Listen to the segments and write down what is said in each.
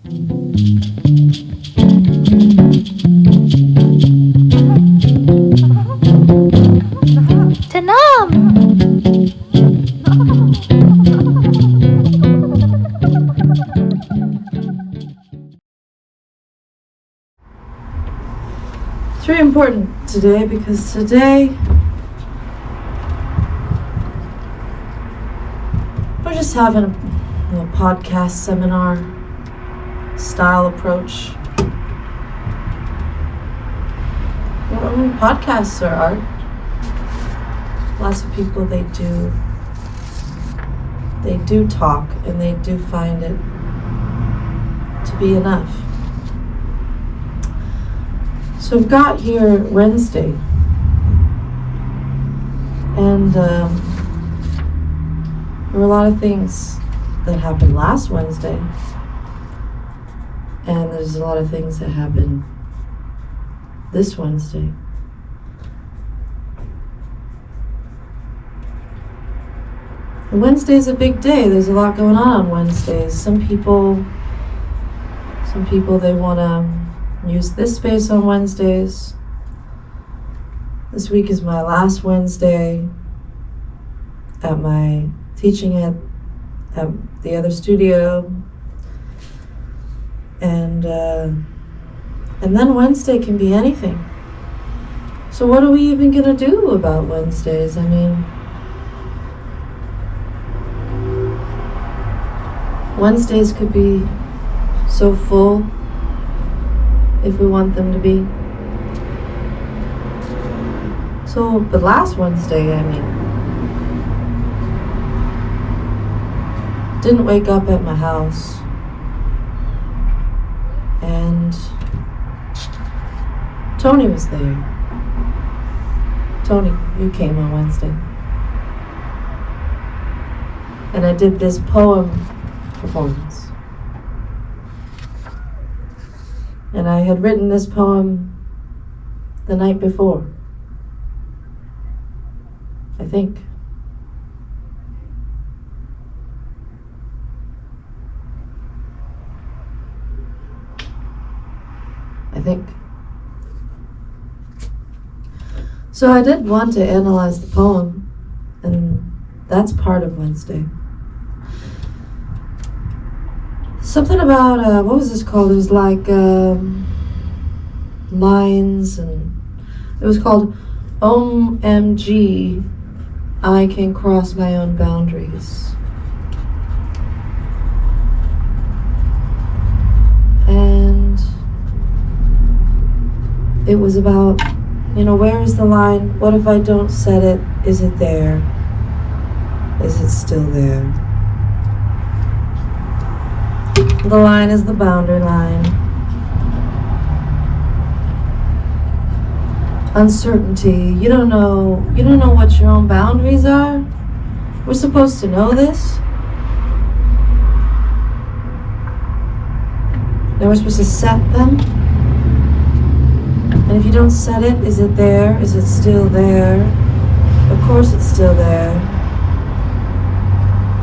Tenam! It's very important today because today we're just having a podcast seminar style approach. Podcasts are art. Lots of people, they do talk and they do find it to be enough. So we've got here Wednesday, and there were a lot of things that happened last Wednesday, and there's a lot of things that happened this Wednesday. And Wednesday's a big day. There's a lot going on Wednesdays. Some people they want to use this space on Wednesdays. This week is my last Wednesday at my teaching at the other studio, and then Wednesday can be anything. So what are we even gonna do about Wednesdays? I mean, Wednesdays could be so full if we want them to be. So, but last Wednesday, I mean, didn't wake up at my house, and Tony was there. Tony, you came on Wednesday. And I did this poem performance. And I had written this poem the night before, I think. So I did want to analyze the poem, and that's part of Wednesday. Something about, what was this called? It was like lines, and it was called OMG, I Can Cross My Own Boundaries. And it was about, where is the line? What if I don't set it? Is it there? Is it still there? The line is the boundary line. Uncertainty. You don't know what your own boundaries are? We're supposed to know this? Then we're supposed to set them? And if you don't set it, is it there? Is it still there? Of course it's still there.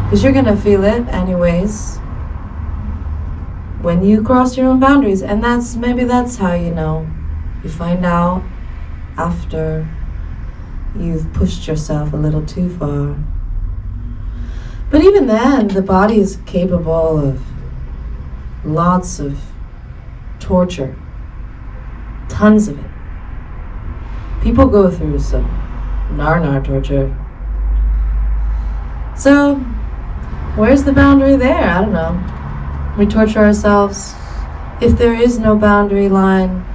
Because you're gonna feel it anyways when you cross your own boundaries. And maybe that's how you know. You find out after you've pushed yourself a little too far. But even then, the body is capable of lots of torture. Tons of it. People go through some nar torture. So, where's the boundary there? I don't know. We torture ourselves. If there is no boundary line,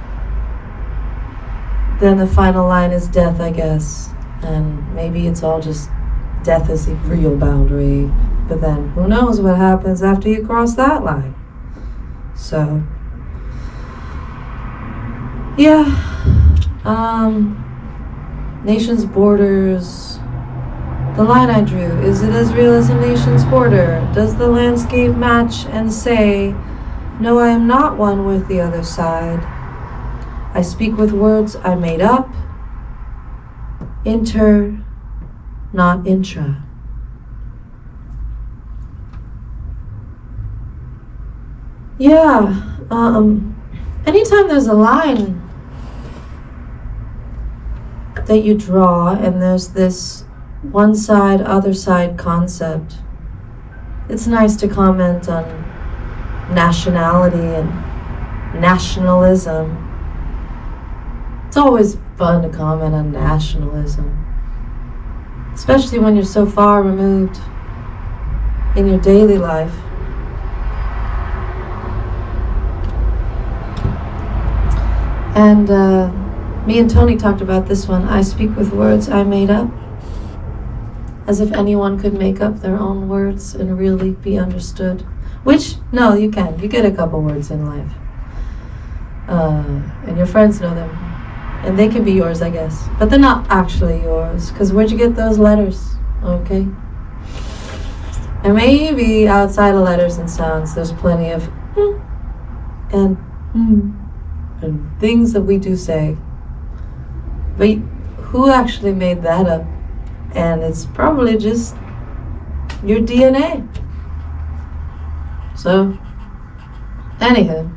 then the final line is death, I guess. And maybe it's all just death is the real boundary. But then who knows what happens after you cross that line. So, yeah. Nation's borders. The line I drew, is it as real as a nation's border? Does the landscape match and say, no, I am not one with the other side. I speak with words I made up. Inter, not intra. Yeah, anytime there's a line that you draw and there's this one side, other side concept, it's nice to comment on nationality and nationalism. It's always fun to comment on nationalism, especially when you're so far removed in your daily life. And me and Tony talked about this one. I speak with words I made up, as if anyone could make up their own words and really be understood. Which, no, you can. You get a couple words in life. And your friends know them. And they can be yours, I guess. But they're not actually yours, because where'd you get those letters? Okay? And maybe outside of letters and sounds, there's plenty of and and things that we do say. But who actually made that up? And it's probably just your DNA. So, anyhow.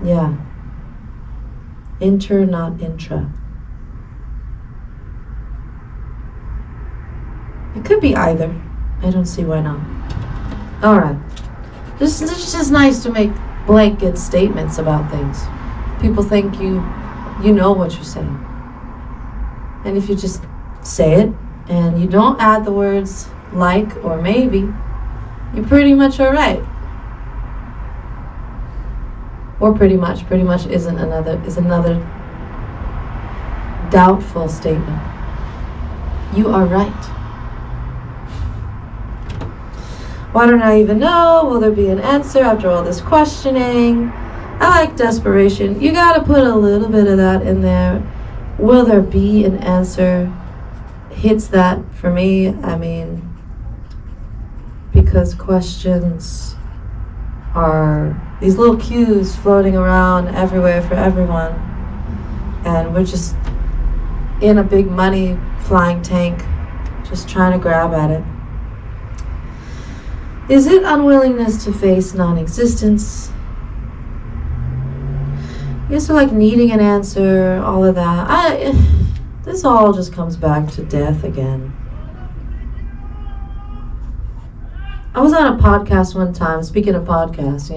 Yeah. Inter, not intra. It could be either. I don't see why not. Alright. This is just nice to make blanket statements about things. People think you know what you're saying. And if you just say it and you don't add the words like or maybe, you're pretty much alright. Or pretty much is another doubtful statement. You are right. Why don't I even know? Will there be an answer after all this questioning? I like desperation. You gotta put a little bit of that in there. Will there be an answer? Hits that for me. I mean, because questions are these little cues floating around everywhere for everyone. And we're just in a big money flying tank, just trying to grab at it. Is it unwillingness to face non-existence? Yes, so like needing an answer, all of that. This all just comes back to death again. I was on a podcast one time, speaking of podcasts,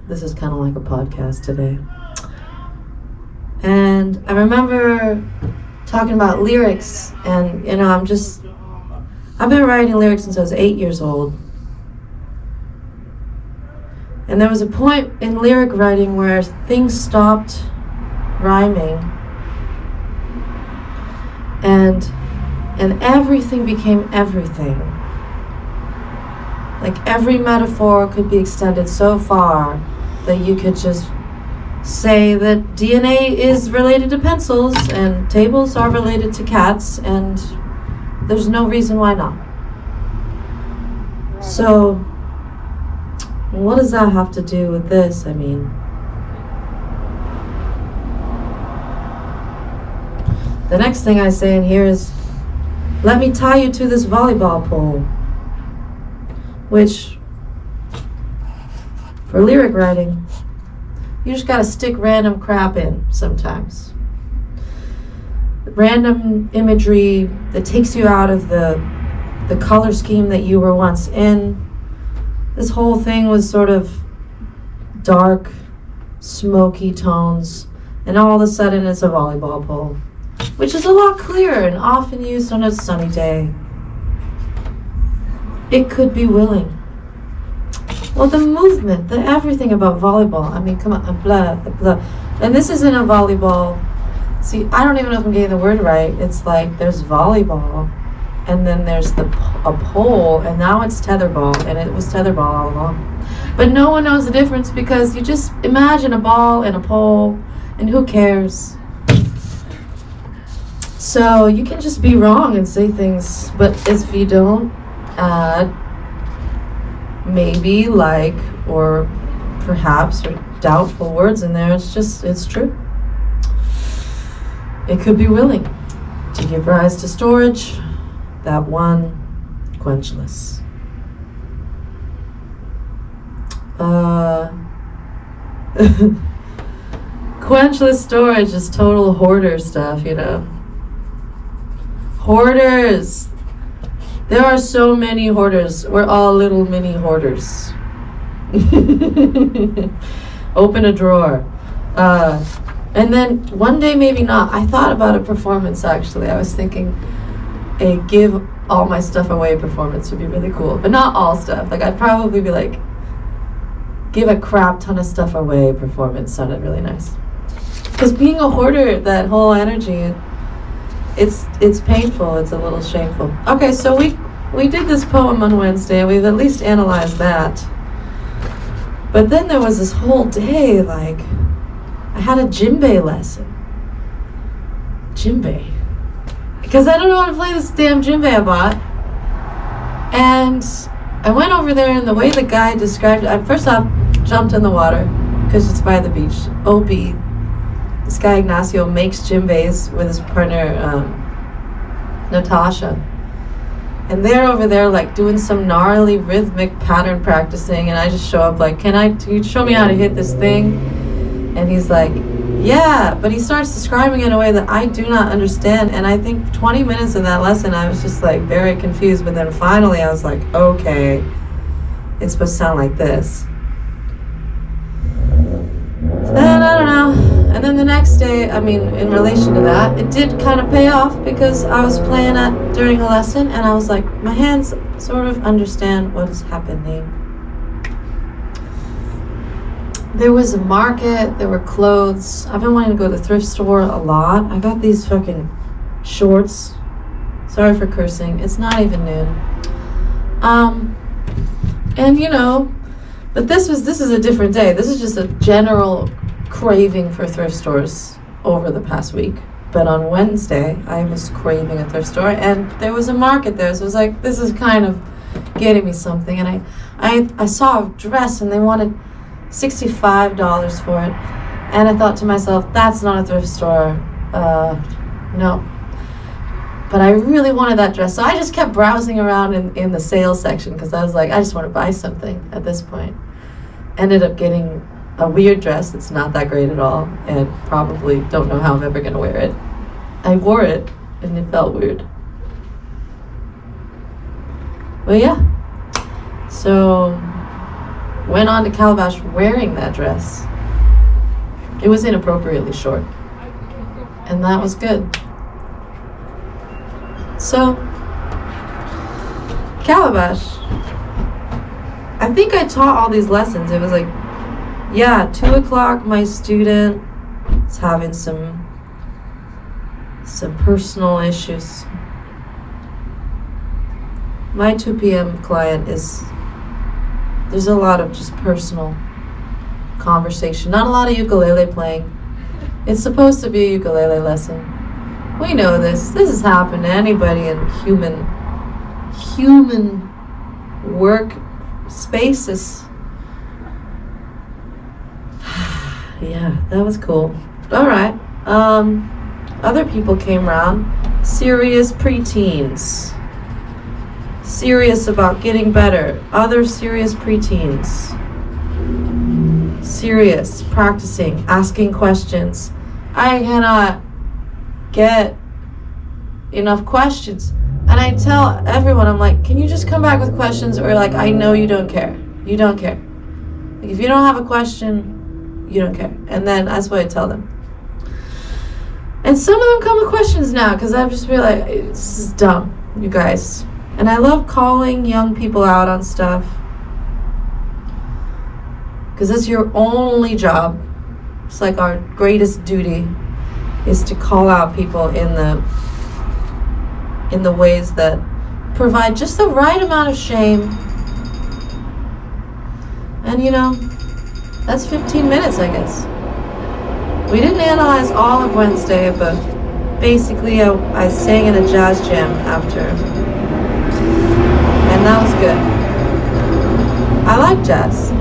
this is kind of like a podcast today. And I remember talking about lyrics, and I've been writing lyrics since I was 8 years old. And there was a point in lyric writing where things stopped rhyming and everything became everything. Like every metaphor could be extended so far that you could just say that DNA is related to pencils and tables are related to cats, and there's no reason why not. So what does that have to do with this? I mean, the next thing I say in here is, let me tie you to this volleyball pole. Which, for lyric writing, you just gotta stick random crap in sometimes. Random imagery that takes you out of the color scheme that you were once in. This whole thing was sort of dark, smoky tones, and all of a sudden it's a volleyball pole, which is a lot clearer and often used on a sunny day. It could be willing. Well, the movement, the everything about volleyball, I mean, come on, blah, blah. And this isn't a volleyball. See, I don't even know if I'm getting the word right. It's like there's volleyball, and then there's a pole, and now it's tetherball, and it was tetherball all along. But no one knows the difference because you just imagine a ball and a pole, and who cares? So you can just be wrong and say things, but if you don't add maybe, like, or perhaps, or doubtful words in there, it's true. It could be willing to give rise to storage, that one quenchless. Quenchless storage is total hoarder stuff, you know. Hoarders. There are so many hoarders. We're all little mini hoarders. Open a drawer. And then one day, maybe not. I thought about a performance, actually. I was thinking a give all my stuff away performance would be really cool. But not all stuff. Like, I'd probably be like, give a crap ton of stuff away performance sounded really nice. Because being a hoarder, that whole energy, it's painful. It's a little shameful. Okay, so we did this poem on Wednesday. We've at least analyzed that. But then there was this whole day, like, I had a djembe lesson. Djembe. Because I don't know how to play this damn djembe I bought. And I went over there, and the way the guy described it, I first off jumped in the water because it's by the beach. OP. This guy Ignacio makes djembes with his partner Natasha. And they're over there like doing some gnarly rhythmic pattern practicing, and I just show up like, can you show me how to hit this thing? And he's like, yeah, but he starts describing it in a way that I do not understand, and I think 20 minutes of that lesson I was just like very confused, but then finally I was like, okay, it's supposed to sound like this. And I don't know. And then the next day, I mean, in relation to that, it did kind of pay off because I was playing it during a lesson and I was like, my hands sort of understand what is happening. There was a market, there were clothes. I've been wanting to go to the thrift store a lot. I got these fucking shorts. Sorry for cursing. It's not even noon. And you know, but this is a different day. This is just a general craving for thrift stores over the past week. But on Wednesday, I was craving a thrift store, and there was a market there. So it was like, this is kind of getting me something. And I saw a dress, and they wanted $65 for it. And I thought to myself, that's not a thrift store. No. But I really wanted that dress. So I just kept browsing around in the sales section because I was like, I just want to buy something at this point. Ended up getting a weird dress that's not that great at all, and probably don't know how I'm ever going to wear it. I wore it, and it felt weird. But yeah. So, went on to Calabash wearing that dress. It was inappropriately short. And that was good. So, Calabash. I think I taught all these lessons. It was like, yeah, 2 o'clock, my student is having some personal issues. My 2 p.m. client there's a lot of just personal conversation. Not a lot of ukulele playing. It's supposed to be a ukulele lesson. We know this. This has happened to anybody in human work spaces. Yeah, that was cool. All right. Other people came around. Serious preteens. Serious about getting better. Other serious preteens. Serious, practicing, asking questions. I cannot get enough questions. And I tell everyone, I'm like, can you just come back with questions? Or like, I know you don't care. You don't care. Like, if you don't have a question, you don't care. And then that's what I tell them. And some of them come with questions now because I've just realized this is dumb, you guys. And I love calling young people out on stuff because it's your only job. It's like our greatest duty is to call out people in the ways that provide just the right amount of shame. And you know, that's 15 minutes, I guess. We didn't analyze all of Wednesday, but basically I sang in a jazz jam after. And that was good. I like jazz.